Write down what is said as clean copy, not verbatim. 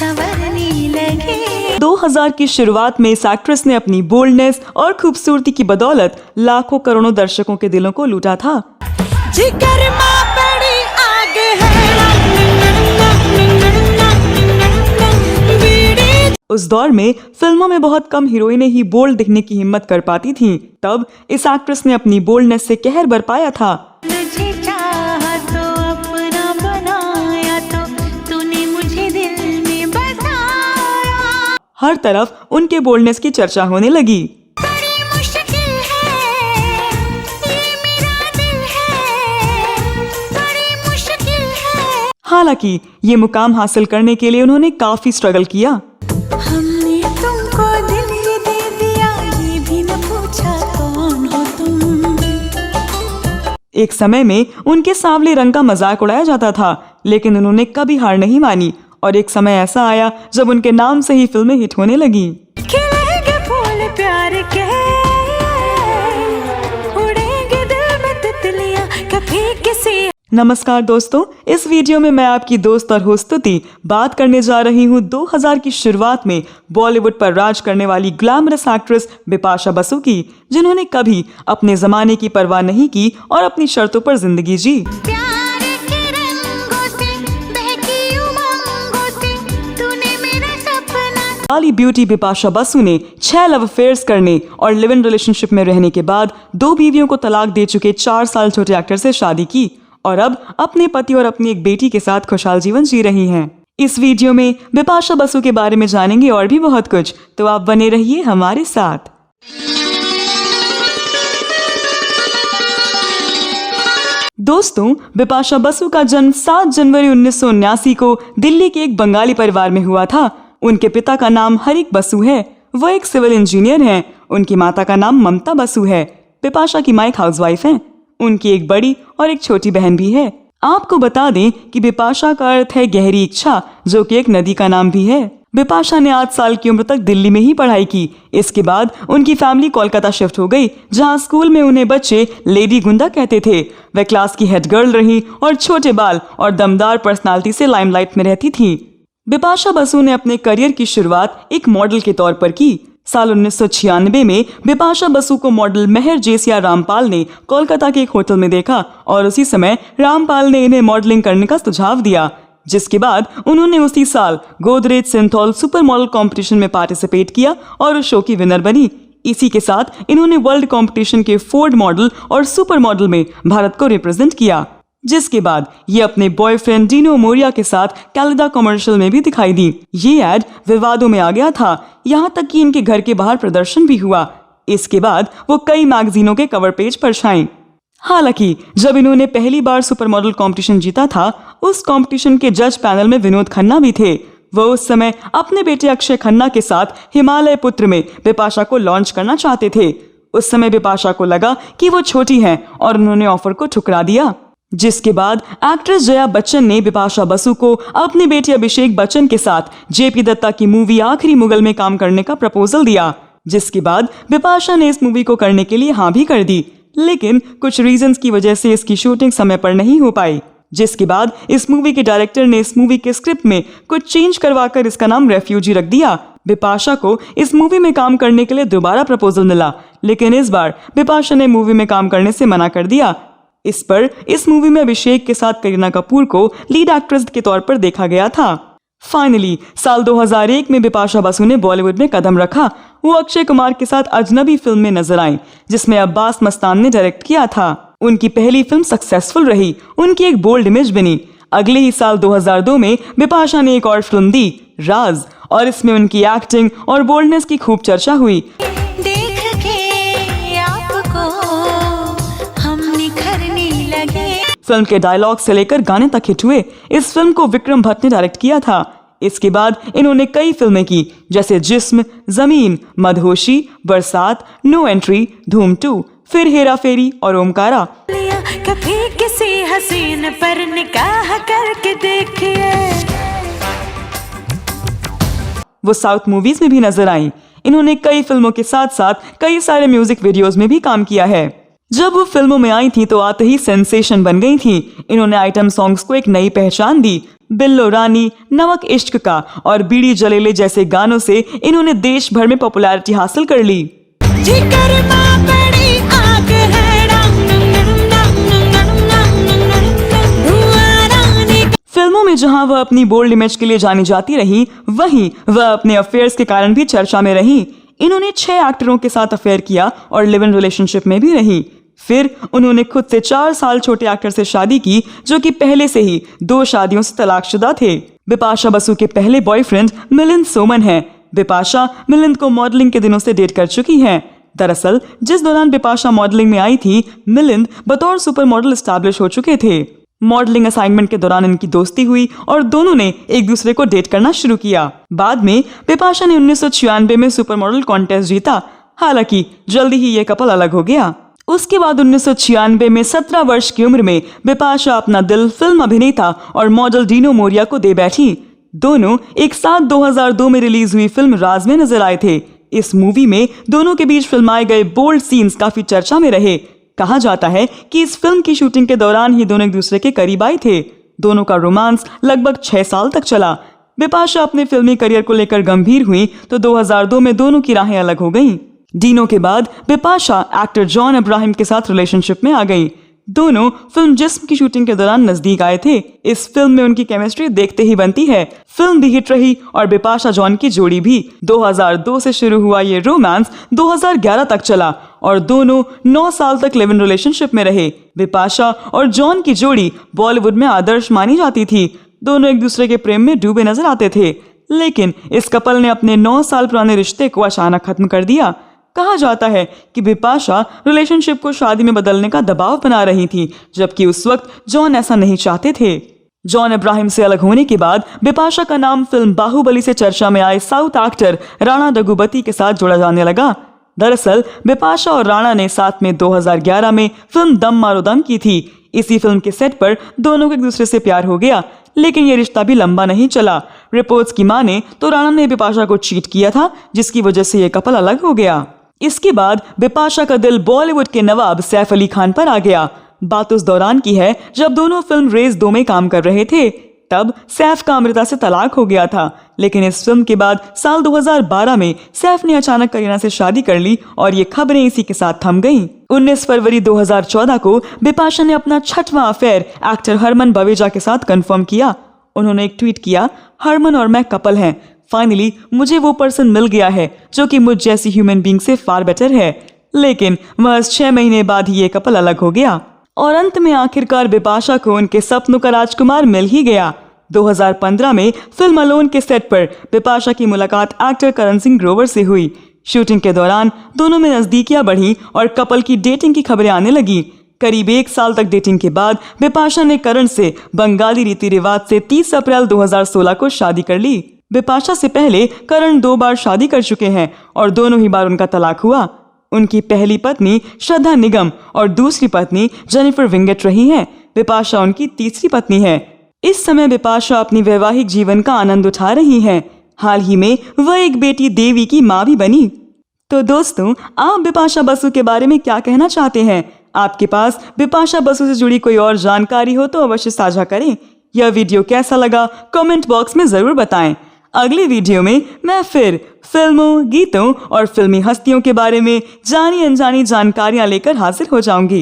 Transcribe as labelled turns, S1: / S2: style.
S1: संवरने लगे।
S2: 2000 की शुरुआत में इस एक्ट्रेस ने अपनी बोल्डनेस और खूबसूरती की बदौलत लाखों करोड़ों दर्शकों के दिलों को लूटा था।
S1: जिगर माँ बड़ी आग है।
S2: उस दौर में फिल्मों में बहुत कम हीरोइनें ही बोल्ड दिखने की हिम्मत कर पाती थीं। तब इस एक्ट्रेस ने अपनी बोल्डनेस से कहर बरपाया था।
S1: तुझे चाहा तो अपना बनाया तो तूने मुझे दिल में बसाया।
S2: हर तरफ उनके बोल्डनेस की चर्चा होने लगी।
S1: बड़ी मुश्किल है ये मेरा दिल है, बड़ी मुश्किल है।
S2: हालांकि ये मुकाम हासिल करने के लिए उन्होंने काफी स्ट्रगल किया।
S1: हमने तुमको दिल ही दे दिया, ये भी न पूछा कौन हो तुम।
S2: एक समय में उनके सांवले रंग का मजाक उड़ाया जाता था, लेकिन उन्होंने कभी हार नहीं मानी और एक समय ऐसा आया जब उनके नाम से ही फिल्में हिट होने लगी।
S1: खिलेंगे फूल प्यार के, उड़ेंगे दिल में तितलियां कभी किसी।
S2: नमस्कार दोस्तों, इस वीडियो में मैं आपकी दोस्त और होस्ट स्तुति बात करने जा रही हूँ 2000 की शुरुआत में बॉलीवुड पर राज करने वाली ग्लैमरस एक्ट्रेस बिपाशा बसु की, जिन्होंने कभी अपने जमाने की परवाह नहीं की और अपनी शर्तों पर जिंदगी जी।
S1: प्यार के रंगों से बहकी उमंगों से तूने मेरा सपना।
S2: काली ब्यूटी बिपाशा बसु ने 6 लव अफेयर्स करने और लिव इन रिलेशनशिप में रहने के बाद 2 बीवियों को तलाक दे चुके 4 साल छोटे एक्टर से शादी की और अब अपने पति और अपनी एक बेटी के साथ खुशहाल जीवन जी रही हैं। इस वीडियो में बिपाशा बसु के बारे में जानेंगे और भी बहुत कुछ, तो आप बने रहिए हमारे साथ। दोस्तों, बिपाशा बसु का जन्म 7 जनवरी 1979 को दिल्ली के एक बंगाली परिवार में हुआ था। उनके पिता का नाम हरिक बसु है, वो एक सिविल इंजीनियर हैं। उनकी माता का नाम ममता बसु है। बिपाशा की मां एक हाउसवाइफ हैं। उनकी एक बड़ी और एक छोटी बहन भी है। आपको बता दें कि बिपाशा का अर्थ है गहरी इच्छा, जो कि एक नदी का नाम भी है। बिपाशा ने 8 साल की उम्र तक दिल्ली में ही पढ़ाई की। इसके बाद उनकी फैमिली कोलकाता शिफ्ट हो गई, जहां स्कूल में उन्हें बच्चे लेडी गुंडा कहते थे। वह क्लास की हेड गर्ल रही और छोटे बाल और दमदार पर्सनालिटी से लाइमलाइट में रहती थी। बिपाशा बसु ने अपने करियर की शुरुआत एक मॉडल के तौर पर की। साल 1996 में बिपाशा बसु को मॉडल मेहर जेसिया रामपाल ने कोलकाता के एक होटल में देखा और उसी समय रामपाल ने इन्हें मॉडलिंग करने का सुझाव दिया, जिसके बाद उन्होंने उसी साल Godrej Cinthol super model competition में पार्टिसिपेट किया और उस शो की विनर बनी। इसी के साथ इन्होंने वर्ल्ड कंपटीशन के फोर्ड मॉडल और सुपर मॉडल में भारत को रिप्रेजेंट किया, जिसके बाद ये अपने बॉयफ्रेंड डीनो मोरिया के साथ कैलिडा कमर्शियल में भी दिखाई दी। ये एड विवादों में आ गया था, यहाँ तक कि इनके घर के बाहर प्रदर्शन भी हुआ। इसके बाद वो कई मैगजीनों के कवर पेज पर छाईं। हालांकि जब इन्होंने पहली बार सुपर मॉडल कंपटीशन जीता था, उस कंपटीशन के जज पैनल में विनोद खन्ना भी थे। वो उस समय अपने बेटे अक्षय खन्ना के साथ हिमालय पुत्र में बिपाशा को लॉन्च करना चाहते थे। उस समय बिपाशा को लगा कि वो छोटी हैं और उन्होंने ऑफर को ठुकरा दिया, जिसके बाद एक्ट्रेस जया बच्चन ने बिपाशा बसु को अपने बेटे अभिषेक बच्चन के साथ जेपी दत्ता की मूवी आखिरी मुगल में काम करने का प्रपोजल दिया, जिसके बाद बिपाशा ने इस मूवी को करने के लिए हाँ भी कर दी। लेकिन कुछ रीजंस की वजह से इसकी शूटिंग समय पर नहीं हो पाई, जिसके बाद इस मूवी के डायरेक्टर ने इस मूवी के स्क्रिप्ट में कुछ चेंज करवाकर इसका नाम रेफ्यूजी रख दिया। बिपाशा को इस मूवी में काम करने के लिए दोबारा प्रपोजल मिला, लेकिन इस बार बिपाशा ने मूवी में काम करने से मना कर दिया। इस पर इस मूवी में अभिषेक के साथ करीना कपूर को लीड एक्ट्रेस के तौर पर देखा गया था। फाइनली साल 2001 में बिपाशा बसु ने बॉलीवुड में कदम रखा। वो अक्षय कुमार के साथ अजनबी फिल्म में नजर आई, जिसमें अब्बास मस्तान ने डायरेक्ट किया था। उनकी पहली फिल्म सक्सेसफुल रही, उनकी एक बोल्ड इमेज बनी। अगले ही साल 2002 में बिपाशा ने एक और फिल्म दी, राज, और इसमें उनकी एक्टिंग और बोल्डनेस की खूब चर्चा हुई।
S1: देख के आपको हम निखरने लगे।
S2: फिल्म के डायलॉग से लेकर गाने तक हिट हुए। इस फिल्म को विक्रम भट्ट ने डायरेक्ट किया था। इसके बाद इन्होंने कई फिल्में की, जैसे जिस्म, जमीन, मदहोशी, बरसात, नो एंट्री, धूम 2, फिर हेरा फेरी और ओमकारा।
S1: कभी किसी हसीन पर निगाह करके देखिए।
S2: वो साउथ मूवीज में भी नजर आई। इन्होंने कई फिल्मों के साथ साथ कई सारे म्यूजिक वीडियोस में भी काम किया है। जब वो फिल्मों में आई थी तो आते ही सेंसेशन बन गई थी। इन्होंने आइटम सॉन्ग्स को एक नई पहचान दी। बिल्लो रानी, नमक इश्क का और बीड़ी जलेले जैसे गानों से इन्होंने देश भर में पॉपुलैरिटी हासिल कर ली।
S1: जिगर मां बड़ी आग है, धुआं रानी।
S2: फिल्मों में जहां वह अपनी बोल्ड इमेज के लिए जानी जाती रही, वहीं वह अपने अफेयर्स के कारण भी चर्चा में रही। इन्होंने 6 एक्टरों के साथ अफेयर किया और लिव इन रिलेशनशिप में भी रही। फिर उन्होंने खुद से 4 साल छोटे एक्टर से शादी की, जो कि पहले से ही 2 शादियों से तलाकशुदा थे। बिपाशा बसु के पहले बॉयफ्रेंड मिलिंद सोमन हैं। बिपाशा मिलिंद को मॉडलिंग के दिनों से डेट कर चुकी हैं। दरअसल जिस दौरान बिपाशा मॉडलिंग में आई थी, मिलिंद बतौर सुपर मॉडल एस्टैब्लिश हो चुके थे। मॉडलिंग असाइनमेंट के दौरान इनकी दोस्ती हुई और दोनों ने एक दूसरे को डेट करना शुरू किया। बाद में बिपाशा ने 1996 में सुपर मॉडल कॉन्टेस्ट जीता। हालांकि जल्दी ही ये कपल अलग हो गया। उसके बाद 1996 में 17 वर्ष की उम्र में बिपाशा अपना दिल फिल्म अभिनेता और मॉडल डीनो मोरिया को दे बैठी। दोनों एक साथ 2002 में रिलीज हुई फिल्म राज में नजर आए थे। इस मूवी में दोनों के बीच फिल्माए गए बोल्ड सीन्स काफी चर्चा में रहे। कहा जाता है कि इस फिल्म की शूटिंग के दौरान ही दोनों एक दूसरे के करीब आए थे। दोनों का रोमांस लगभग 6 साल तक चला। बिपाशा अपने फिल्मी करियर को लेकर गंभीर हुई तो 2002 में दोनों की राहें अलग हो गईं। डीनो के बाद बिपाशा एक्टर जॉन अब्राहम के साथ रिलेशनशिप में आ गई। दोनों फिल्म जिस्म की शूटिंग के दौरान नजदीक आए थे। इस फिल्म में उनकी केमिस्ट्री देखते ही बनती है। फिल्म भी हिट रही और बिपाशा जॉन की जोड़ी भी। 2002 से शुरू हुआ ये रोमांस 2011 तक चला और दोनों 9 साल तक लिव इन रिलेशनशिप में रहे। बिपाशा और जॉन की जोड़ी बॉलीवुड में आदर्श मानी जाती थी। दोनों एक दूसरे के प्रेम में डूबे नजर आते थे, लेकिन इस कपल ने अपने 9 साल पुराने रिश्ते को अचानक खत्म कर दिया। कहा जाता है कि बिपाशा रिलेशनशिप को शादी में बदलने का दबाव बना रही थी, जबकि उस वक्त जॉन ऐसा नहीं चाहते थे। जॉन अब्राहम से अलग होने के बाद बिपाशा का नाम फिल्म बाहुबली से चर्चा में आए साउथ एक्टर राणा दग्गुबाती के साथ जोड़ा जाने लगा। दरअसल बिपाशा और राणा ने साथ में 2011 में फिल्म दम मारो दम की थी। इसी फिल्म के सेट पर दोनों को एक दूसरे से प्यार हो गया, लेकिन ये रिश्ता भी लंबा नहीं चला। रिपोर्ट्स की माने तो राणा ने बिपाशा को चीट किया था, जिसकी वजह से ये कपल अलग हो गया। इसके बाद बिपाशा का दिल बॉलीवुड के नवाब सैफ अली खान पर आ गया। बात उस दौरान की है जब दोनों फिल्म रेस 2 में काम कर रहे थे। तब सैफ का अमृता से तलाक हो गया था, लेकिन इस फिल्म के बाद साल 2012 में सैफ ने अचानक करीना से शादी कर ली और ये खबरें इसी के साथ थम गईं। 19 फरवरी 2014 को बिपाशा ने अपना 6वां अफेयर एक्टर हरमन बवेजा के साथ कंफर्म किया। उन्होंने एक ट्वीट किया, हरमन और मैं कपल हैं। फाइनली मुझे वो पर्सन मिल गया है जो कि मुझ जैसी ह्यूमन बीइंग से फार बेटर है। लेकिन महज 6 महीने बाद ही ये कपल अलग हो गया और अंत में आखिरकार बिपाशा को उनके सपनों का राजकुमार मिल ही गया। 2015 में फिल्म अलोन के सेट पर बिपाशा की मुलाकात एक्टर करण सिंह ग्रोवर से हुई। शूटिंग के दौरान दोनों में नजदीकियां बढ़ी और कपल की डेटिंग की खबरें आने लगी। करीब 1 साल तक डेटिंग के बाद बिपाशा ने करण से बंगाली रीति रिवाज से 30 अप्रैल 2016 को शादी कर ली। बिपाशा से पहले करण 2 बार शादी कर चुके हैं और दोनों ही बार उनका तलाक हुआ। उनकी पहली पत्नी श्रद्धा निगम और दूसरी पत्नी जेनिफर विंगेट रही हैं। बिपाशा उनकी तीसरी पत्नी है। इस समय बिपाशा अपनी वैवाहिक जीवन का आनंद उठा रही हैं। हाल ही में वह एक बेटी देवी की मां भी बनी। तो दोस्तों, आप बिपाशा बसु के बारे में क्या कहना चाहते हैं? आपके पास बिपाशा बसु से जुड़ी कोई और जानकारी हो तो अवश्य साझा करें। यह वीडियो कैसा लगा कमेंट बॉक्स में जरूर बताएं। अगले वीडियो में मैं फिर फिल्मों, गीतों और फिल्मी हस्तियों के बारे में जानी अनजानी जानकारियां लेकर हाजिर हो जाऊंगी।